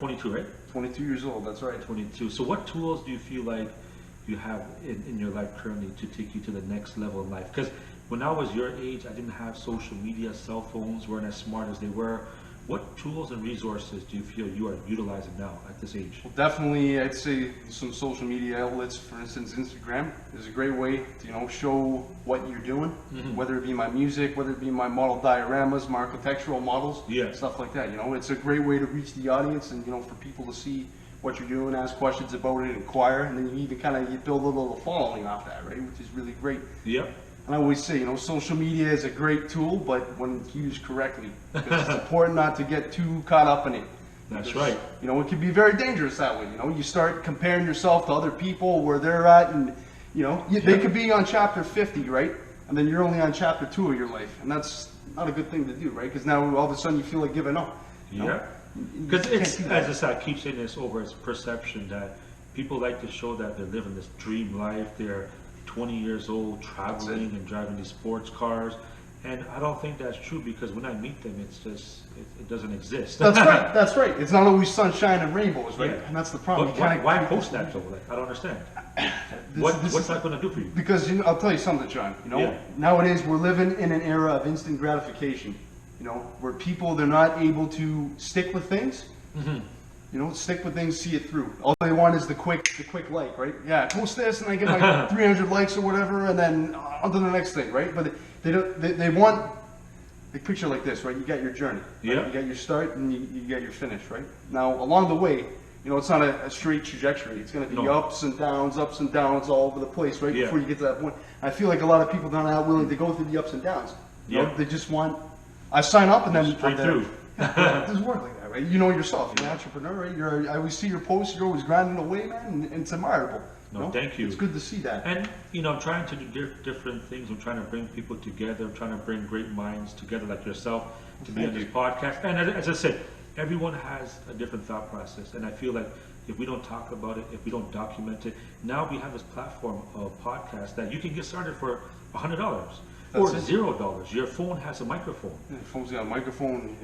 22, right? 22 years old, that's right. 22. So what tools do you feel like you have in your life currently to take you to the next level in life? Because when I was your age, I didn't have social media, cell phones weren't as smart as they were. What tools and resources do you feel you are utilizing now at this age? Well, definitely, I'd say some social media outlets, for instance, Instagram is a great way to, show what you're doing, whether it be my music, whether it be my model dioramas, my architectural models, stuff like that. It's a great way to reach the audience and, for people to see what you're doing, ask questions about it, inquire, and then you even you build a little following off that, right? Which is really great. Yep. And I always say, social media is a great tool, but when used correctly, because it's important not to get too caught up in it. That's right. It can be very dangerous that way. You start comparing yourself to other people where they're at, and they could be on chapter 50, right? And then you're only on chapter 2 of your life, and that's not a good thing to do, right? Because now all of a sudden you feel like giving up. Yeah. Because it's, as I said, I keep saying this over, it's perception that people like to show that they're living this dream life. They're 20 years old, traveling and driving these sports cars, and I don't think that's true, because when I meet them, it's just it doesn't exist. That's right. That's right. It's not always sunshine and rainbows, right? Yeah. And that's the problem. But why post that though? Like, I don't understand. What's that going to do for you? Because I'll tell you something, Shaun. Nowadays we're living in an era of instant gratification. Where people, they're not able to stick with things. Stick with things, see it through. All they want is the quick like, right? Yeah, post this and I get my 300 likes or whatever, and then on to the next thing, right? But they want a picture like this, right? You got your journey, right? Yeah. You got your start and you got your finish, right? Now, along the way, it's not a straight trajectory. It's going to be ups and downs all over the place, right? Before you get to that point. I feel like a lot of people are not willing to go through the ups and downs. They just want, I sign up and then straight through. It doesn't work like that, right? You know yourself. You're an entrepreneur, right? I always see your posts. You're always grinding away, man, and it's admirable. No, thank you. It's good to see that. And I'm trying to do different things. I'm trying to bring people together. I'm trying to bring great minds together like yourself to be on this podcast. And as I said, everyone has a different thought process, and I feel like if we don't talk about it, if we don't document it, now we have this platform of podcast that you can get started for $100 or $0. Your phone has a microphone. Yeah, your phone's got a microphone,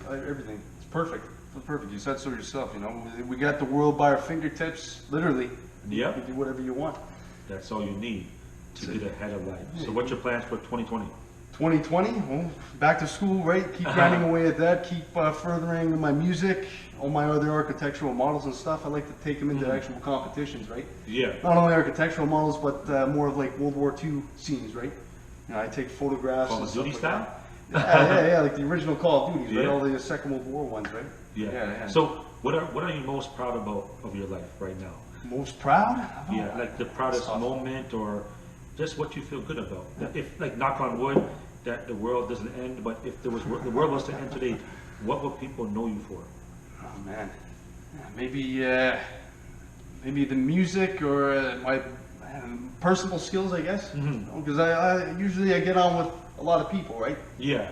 everything. It's perfect. It's perfect. You said so yourself, We got the world by our fingertips, literally. Yeah. You can do whatever you want. That's all you need to get ahead of life. So what's your plans for 2020? 2020, well, back to school, right? Keep grinding away at that, keep furthering my music, all my other architectural models and stuff. I like to take them into actual competitions, right? Yeah. Not only architectural models, but more of like World War II scenes, right? I take photographs. Call of Duty style? Yeah, like the original Call of Duty, right? All the Second World War ones, right? Yeah. So what are you most proud about of your life right now? Most proud? Yeah, like the proudest moment, or just what you feel good about. If, like, knock on wood, that the world doesn't end, but if the world was to end today, what would people know you for? Oh man, maybe the music or my personal skills, I guess. Because I usually get on with a lot of people, right? Yeah.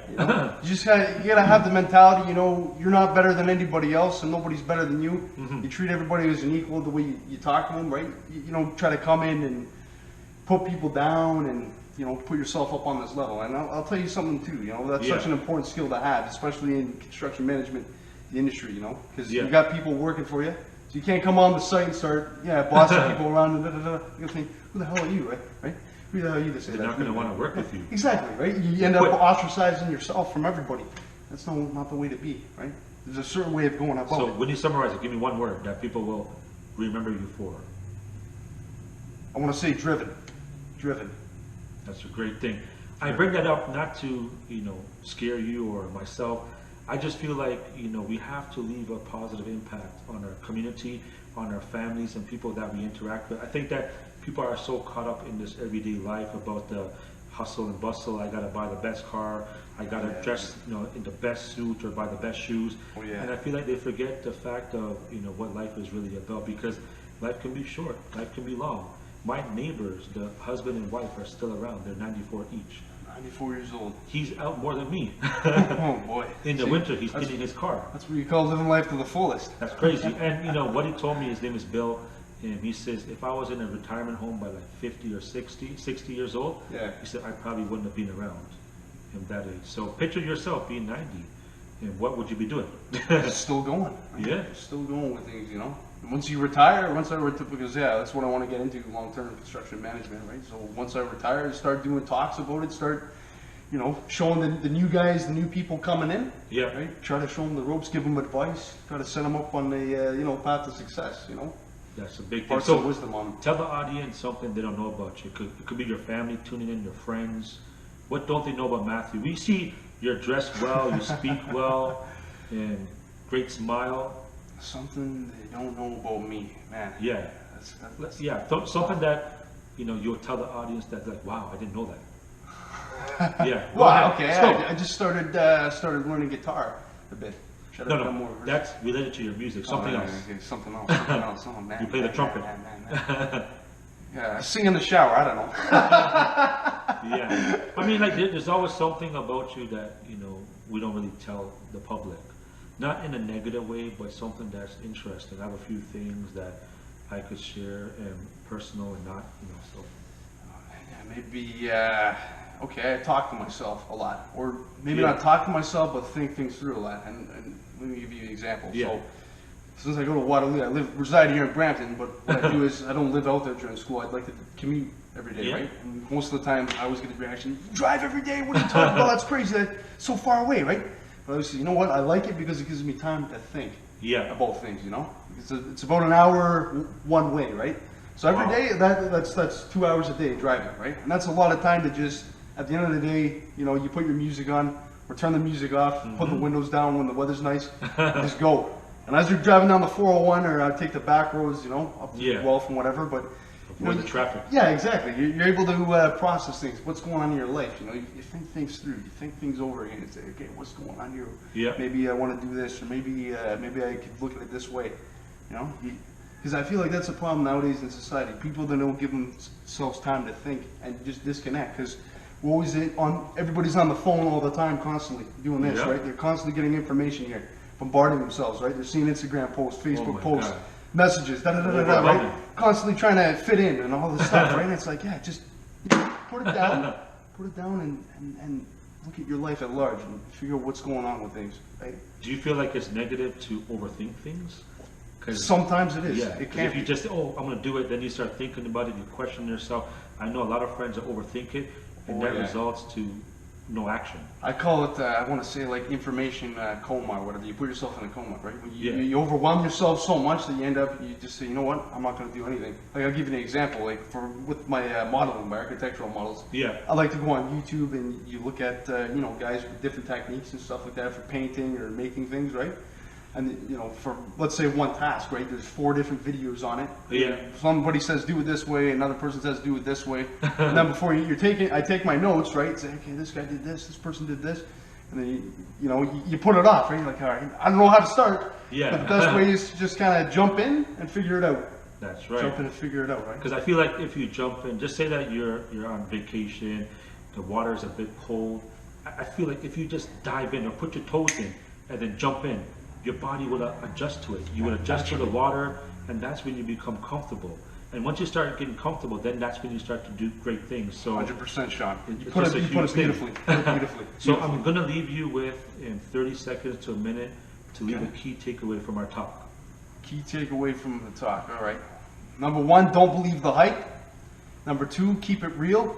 You just gotta have the mentality. You're not better than anybody else, and nobody's better than you. You treat everybody as an equal the way you talk to them, right? You don't try to come in and put people down and put yourself up on this level. And I'll tell you something too. That's such an important skill to have, especially in construction management, the industry. Because you got people working for you. So you can't come on the site and start, bossing people around and You're gonna think, who the hell are you, right? Who the hell are you to say that? They're not going to want to work with you. Exactly, right? You end up ostracizing yourself from everybody. That's not the way to be, right? There's a certain way of going about it. So when you summarize it, give me one word that people will remember you for. I want to say driven. Driven. That's a great thing. I bring that up not to, scare you or myself. I just feel like, we have to leave a positive impact on our community, on our families and people that we interact with. I think that people are so caught up in this everyday life about the hustle and bustle. I gotta buy the best car. I gotta dress, in the best suit or buy the best shoes. And I feel like they forget the fact of, what life is really about, because life can be short, life can be long. My neighbors, the husband and wife, are still around. They're 94 each. 94 years old. He's out more than me. Oh boy. In the winter, he's cleaning his car. That's what you call living life to the fullest. That's crazy. And what he told me, his name is Bill, and he says, if I was in a retirement home by like 50 or 60 years old, he said, I probably wouldn't have been around in that age. So picture yourself being 90 and what would you be doing? It's still going. Right? Yeah. Still going with things, you know. And once you retire, because yeah, that's what I want to get into, long-term construction management, right? So once I retire, start doing talks about it, start, you know, showing the new guys, the new people coming in. Yeah. Right. Try to show them the ropes, give them advice, try to set them up on the, you know, path to success, you know. That's a big thing. Parts So of wisdom on them. tell the audience something they don't know about you. It could be your family tuning in, your friends. What don't they know about Matthew? We see you're dressed well, you speak well, and great smile. Something they don't know about me, man. Yeah. That's Yeah, something that, you know, you'll tell the audience that, like, wow, I didn't know that. Yeah. Go Wow. ahead. Okay. Let's go. I just started learning guitar a bit. Should No, have done no, more. that's related to your music. Something Oh, else. okay, something else. Something else. Oh man. You play the trumpet. Man. Yeah, I sing in the shower. I don't know. Yeah. I mean, like, there's always something about you that, you know, we don't really tell the public. Not in a negative way, but something that's interesting. I have a few things that I could share and personal and not, you know, so. Yeah, maybe. Okay, I talk to myself a lot, or maybe Yeah. not talk to myself, but think things through a lot. And let me give you an example. Yeah. So, since I go to Waterloo, I reside here in Brampton, but what I do is I don't live out there during school. I'd like to commute every day, Yeah. right? And most of the time, I always get the reaction, "You drive every day? What are you talking about? That's crazy. That's so far away, right?" But I was, you know what? I like it because it gives me time to think Yeah. about things. You know, it's about an hour one way, right? So every Wow. day, that's 2 hours a day driving, right? And that's a lot of time to just, at the end of the day, you know, you put your music on, or turn the music off, put the windows down when the weather's nice, and just go. And as you're driving down the 401, or I take the back roads, you know, up to Yeah. Guelph and whatever, but you know, Avoid the traffic. yeah, exactly. You're able to process things. What's going on in your life? You know, you think things through. You think things over again. You say, okay, what's going on here? Yeah. Maybe I want to do this, or maybe I could look at it this way. You know, because I feel like that's a problem nowadays in society. People that don't give themselves time to think and just disconnect. Because we're always everybody's on the phone all the time, constantly doing this, Yeah. right? They're constantly getting information here, bombarding themselves, right? They're seeing Instagram posts, Facebook my posts, God. messages, right? Overwhelming. Constantly trying to fit in and all this stuff, right? And it's like, yeah, just put it down and look at your life at large and figure out what's going on with things, right? Do you feel like it's negative to overthink things? Sometimes it is. Yeah, It 'cause can if you be. just, oh, I'm going to do it, then you start thinking about it, you question yourself. I know a lot of friends that overthink it, and Oh, that yeah. results to no action. I call it, I want to say like information coma or whatever. You put yourself in a coma, right? When Yeah. you overwhelm yourself so much that you end up, you just say, you know what, I'm not going to do anything. Like I'll give you an example, like with my modeling, my architectural models. Yeah. I like to go on YouTube and you look at, you know, guys with different techniques and stuff like that for painting or making things, right? And, you know, for, let's say one task, right? There's 4 different videos on it. Yeah. Somebody says do it this way, another person says do it this way. And then before I take my notes, right? Say, okay, this guy did this person did this. And then, you know, you put it off, right? You're like, all right, I don't know how to start. Yeah. But the best way is to just kind of jump in and figure it out. That's right. Jump in and figure it out, right? Because I feel like if you jump in, just say that you're on vacation, the water's a bit cold. I feel like if you just dive in or put your toes in and then jump in, your body will adjust to it. You will adjust to the water, and that's when you become comfortable. And once you start getting comfortable, then that's when you start to do great things. So 100%, Sean. You it's put just a it huge thing. beautifully. Put it beautifully. So I'm going to leave you with, in 30 seconds to a minute, to leave Okay. a key takeaway from our talk. Key takeaway from the talk. All right. Number 1, don't believe the hype. Number 2, keep it real.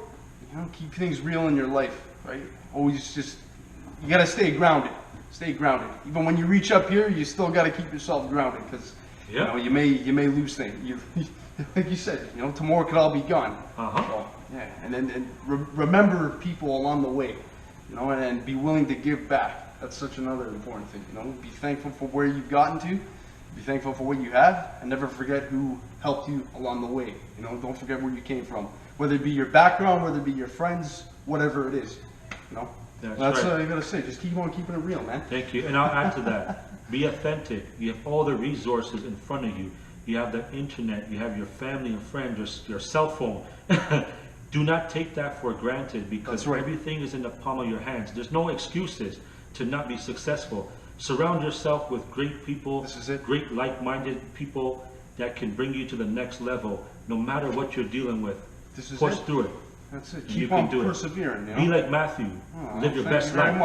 You know, keep things real in your life, right? Always just, you got to stay grounded. Stay grounded. Even when you reach up here, you still got to keep yourself grounded because you know you may lose things. You, like you said, you know, tomorrow could all be gone. So, yeah, and then remember people along the way, you know, and be willing to give back. That's such another important thing. You know, be thankful for where you've gotten to, be thankful for what you have, and never forget who helped you along the way. You know, don't forget where you came from, whether it be your background, whether it be your friends, whatever it is. You know. That's right. all you gotta say. Just keep on keeping it real, man. Thank you. And I'll add to that. Be authentic. You have all the resources in front of you. You have the internet. You have your family and friends, your cell phone. Do not take that for granted because everything is in the palm of your hands. There's no excuses to not be successful. Surround yourself with great people, This is it. great like-minded people that can bring you to the next level, no matter what you're dealing with. This is Push it. through it. That's it. You Keep can on do it. persevering. You Be know? like Matthew. Oh, Live your thank best you very life.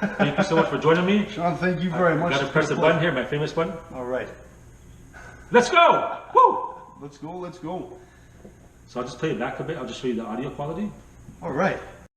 much. Thank you so much for joining me. Shaun, thank you very much. Got to It's press been the a button pleasure. here, my famous button. All right. Let's go! Woo! Let's go. Let's go. So I'll just play it back a bit. I'll just show you the audio quality. All right.